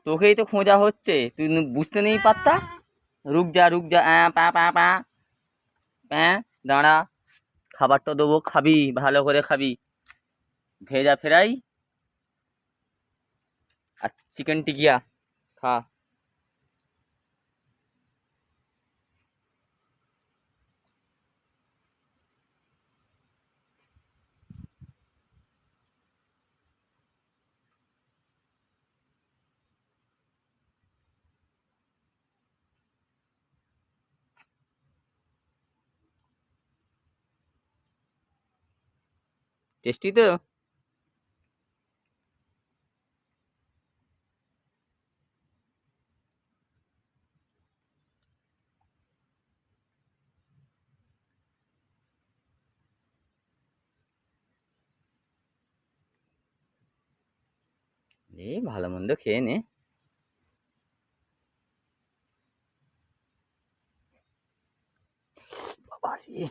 তোকেই তো খোঁজা হচ্ছে, তুই বুঝতে নেই পাত্তা। রুক যা পা পা পা প্যাঁ, দাঁড়া। খাবারটা দেবো, খাবি, ভালো করে খাবি। ভেজা ফ্রাই আর চিকেন টিকিয়া খা। টেস্টি তো? ভালো মন্দ খেয়ে নে। বাবা রে।